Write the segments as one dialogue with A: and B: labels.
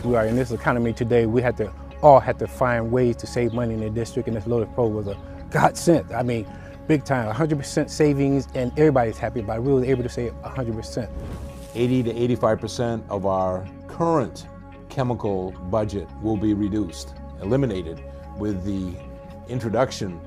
A: we are in this economy today, we all had to find ways to save money in the district, and this LotusPRO was a godsend. I mean, big time, 100% savings, and everybody's happy about it. We were able to save 100%.
B: 80 to 85% of our current chemical budget will be reduced, eliminated, with the introduction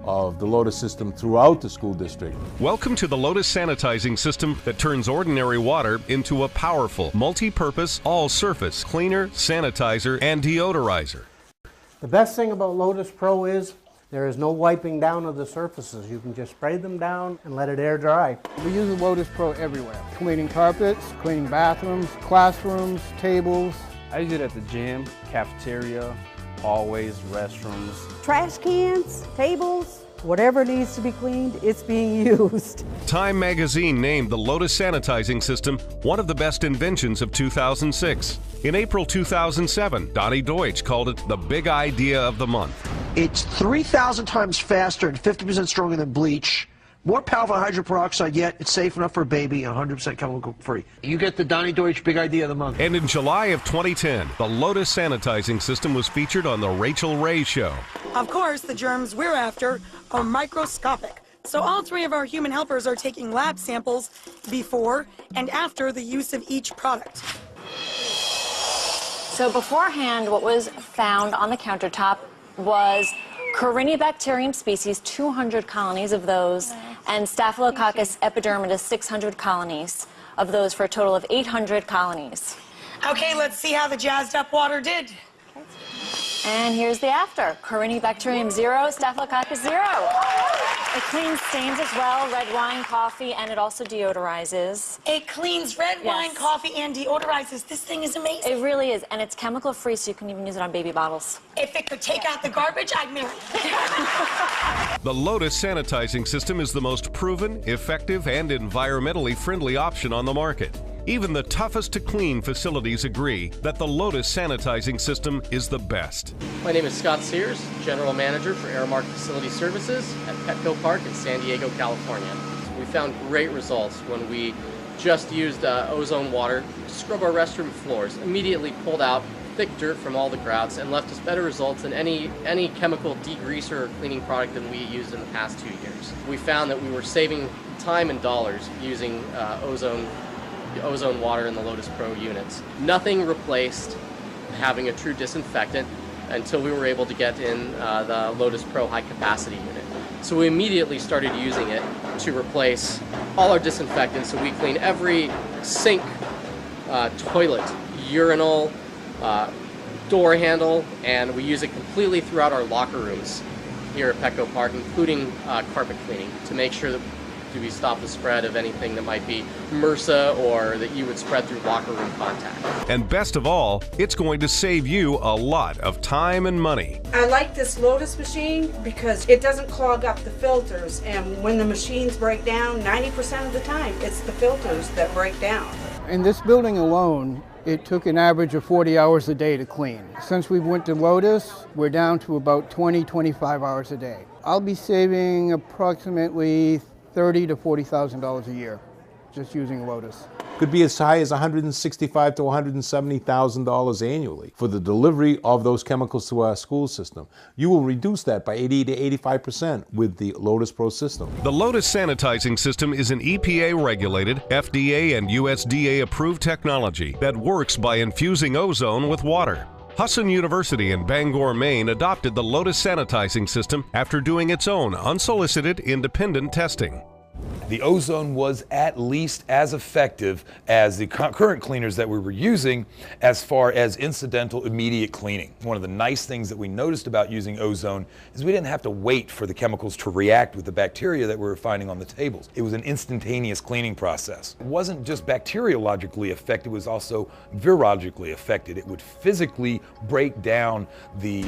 B: of the Lotus system throughout the school district.
C: Welcome to the Lotus sanitizing system that turns ordinary water into a powerful, multi-purpose, all-surface cleaner, sanitizer, and deodorizer.
D: The best thing about LotusPRO is there is no wiping down of the surfaces. You can just spray them down and let it air dry.
E: We use the LotusPRO everywhere. Cleaning carpets, cleaning bathrooms, classrooms, tables.
F: I use it at the gym, cafeteria, hallways, restrooms.
G: Trash cans, tables, whatever needs to be cleaned, it's being used.
C: Time magazine named the Lotus sanitizing system one of the best inventions of 2006. In April 2007, Donnie Deutsch called it the big idea of the month.
H: It's 3,000 times faster and 50% stronger than bleach. More powerful than hydrogen peroxide, yet it's safe enough for a baby, 100% chemical free. You get the Donnie Deutsch big idea of the month.
C: And in July of 2010, the Lotus sanitizing system was featured on The Rachel Ray Show.
I: Of course, the germs we're after are microscopic. So all three of our human helpers are taking lab samples before and after the use of each product.
J: So beforehand, what was found on the countertop was Corynebacterium species, 200 colonies of those, and Staphylococcus epidermidis, 600 colonies of those, for a total of 800 colonies.
I: Okay, let's see how the jazzed up water did.
J: And here's the after. Corynebacterium 0, Staphylococcus 0. It cleans stains as well, red wine, coffee, and it also deodorizes.
I: It cleans red wine, coffee, and deodorizes. This thing is amazing.
J: It really is, and it's chemical free, so you can even use it on baby bottles.
I: If it could take out the garbage, I'd marry it.
C: The Lotus sanitizing system is the most proven, effective, and environmentally friendly option on the market. Even the toughest to clean facilities agree that the Lotus sanitizing system is the best.
K: My name is Scott Sears, General Manager for Airmark Facility Services at Petco Park in San Diego, California. We found great results when we just used ozone water to scrub our restroom floors, immediately pulled out thick dirt from all the grouts, and left us better results than any chemical degreaser or cleaning product than we used in the past 2 years. We found that we were saving time and dollars using ozone water in the LotusPRO units. Nothing replaced having a true disinfectant until we were able to get in the LotusPRO high capacity unit. So we immediately started using it to replace all our disinfectants. So we clean every sink, toilet, urinal, door handle, and we use it completely throughout our locker rooms here at Petco Park, including carpet cleaning, to make sure that we stop the spread of anything that might be MRSA or that you would spread through locker room contact.
C: And best of all, it's going to save you a lot of time and money.
L: I like this Lotus machine because it doesn't clog up the filters, and when the machines break down, 90% of the time, it's the filters that break down.
E: In this building alone, it took an average of 40 hours a day to clean. Since we went to Lotus, we're down to about 20-25 hours a day. I'll be saving approximately $30,000 to $40,000 a year just using Lotus.
B: Could be as high as $165,000 to $170,000 annually for the delivery of those chemicals to our school system. You will reduce that by 80 to 85% with the LotusPRO system.
C: The Lotus sanitizing system is an EPA-regulated, FDA and USDA-approved technology that works by infusing ozone with water. Husson University in Bangor, Maine adopted the Lotus sanitizing system after doing its own unsolicited independent testing.
M: The ozone was at least as effective as the current cleaners that we were using as far as incidental immediate cleaning. One of the nice things that we noticed about using ozone is we didn't have to wait for the chemicals to react with the bacteria that we were finding on the tables. It was an instantaneous cleaning process. It wasn't just bacteriologically affected, it was also virologically affected. It would physically break down the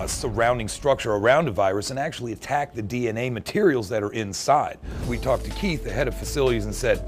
M: surrounding structure around a virus and actually attack the DNA materials that are inside. We talked to Keith, the head of facilities, and said,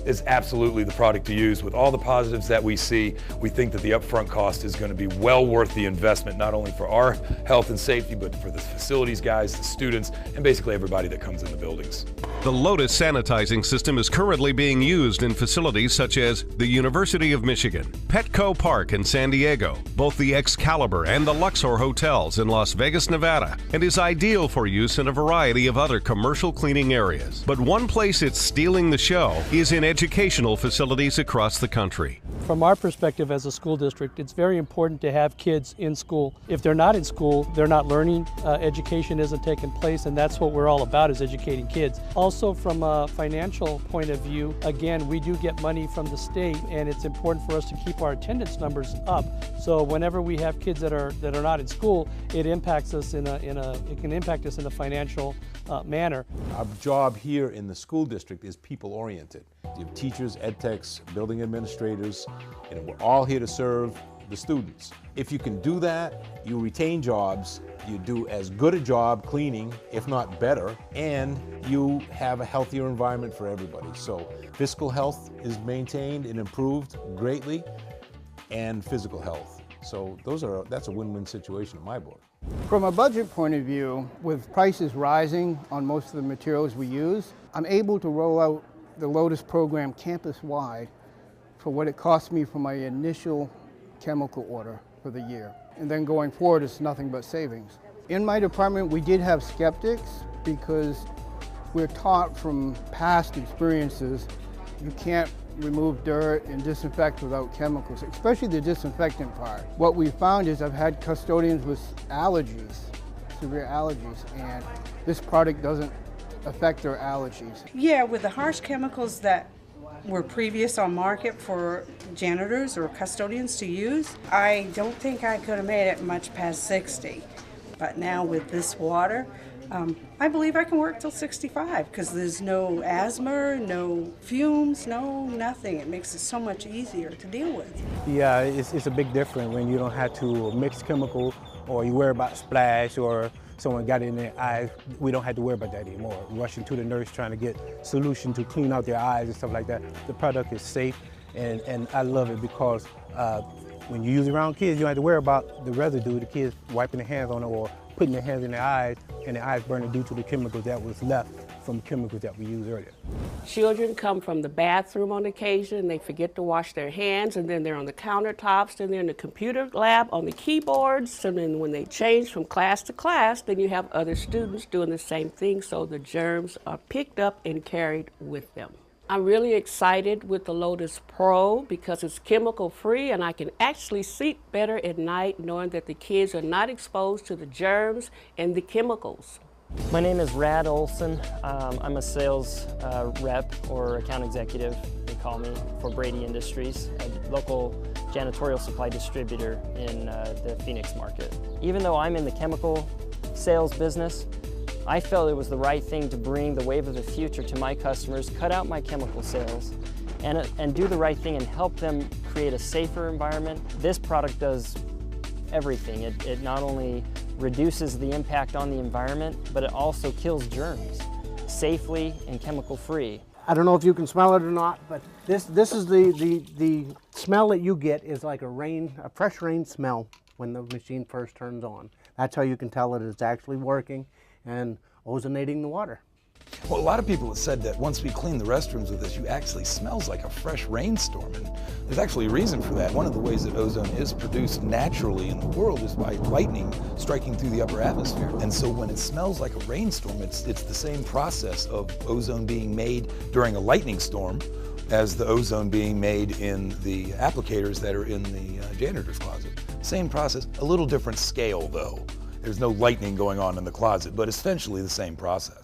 M: it's absolutely the product to use. With all the positives that we see, we think that the upfront cost is going to be well worth the investment, not only for our health and safety, but for the facilities guys, the students, and basically everybody that comes in the buildings.
C: The Lotus sanitizing system is currently being used in facilities such as the University of Michigan, Petco Park in San Diego, both the Excalibur and the Luxor hotels in Las Vegas, Nevada, and is ideal for use in a variety of other commercial cleaning areas. But one place it's stealing the show is in educational facilities across the country.
N: From our perspective as a school district, it's very important to have kids in school. If they're not in school, they're not learning, education isn't taking place, and that's what we're all about, is educating kids. Also from a financial point of view, again, we do get money from the state, and it's important for us to keep our attendance numbers up. So whenever we have kids that are not in school, it impacts us it can impact us in a financial manner.
B: Our job here in the school district is people-oriented. You have teachers, ed techs, building administrators, and we're all here to serve the students. If you can do that, you retain jobs, you do as good a job cleaning, if not better, and you have a healthier environment for everybody. So fiscal health is maintained and improved greatly, and physical health. So that's a win-win situation in my book.
E: From a budget point of view, with prices rising on most of the materials we use, I'm able to roll out the Lotus program campus-wide for what it cost me for my initial chemical order for the year. And then going forward, it's nothing but savings. In my department, we did have skeptics because we're taught from past experiences you can't remove dirt and disinfect without chemicals, especially the disinfectant part. What we found is I've had custodians with allergies, severe allergies, and this product doesn't affect their allergies.
L: Yeah, with the harsh chemicals that were previous on market for janitors or custodians to use, I don't think I could have made it much past 60. But now with this water, I believe I can work till 65 because there's no asthma, no fumes, no nothing. It makes it so much easier to deal with.
A: Yeah, it's a big difference when you don't have to mix chemical or you worry about splash or someone got it in their eyes. We don't have to worry about that anymore. Rushing to the nurse trying to get solution to clean out their eyes and stuff like that. The product is safe and I love it because when you use it around kids, you don't have to worry about the residue, the kids wiping their hands on it or putting their hands in their eyes and their eyes burning due to the chemicals that was left from chemicals that we used earlier.
O: Children come from the bathroom on occasion, they forget to wash their hands, and then they're on the countertops, then they're in the computer lab on the keyboards, and then when they change from class to class, then you have other students doing the same thing, so the germs are picked up and carried with them. I'm really excited with the LotusPRO because it's chemical free and I can actually sleep better at night knowing that the kids are not exposed to the germs and the chemicals.
P: My name is Rad Olson. I'm a sales rep or account executive, they call me, for Brady Industries, a local janitorial supply distributor in the Phoenix market. Even though I'm in the chemical sales business, I felt it was the right thing to bring the wave of the future to my customers, cut out my chemical sales, and do the right thing and help them create a safer environment. This product does everything. It not only reduces the impact on the environment, but it also kills germs safely and chemical-free.
D: I don't know if you can smell it or not, but this is the smell that you get is like a fresh rain smell when the machine first turns on. That's how you can tell that it's actually working and ozonating the water.
M: Well, a lot of people have said that once we clean the restrooms with this, you actually smells like a fresh rainstorm, and there's actually a reason for that. One of the ways that ozone is produced naturally in the world is by lightning striking through the upper atmosphere. And so when it smells like a rainstorm, it's the same process of ozone being made during a lightning storm as the ozone being made in the applicators that are in the janitor's closet. Same process, a little different scale though. There's no lightning going on in the closet, but essentially the same process.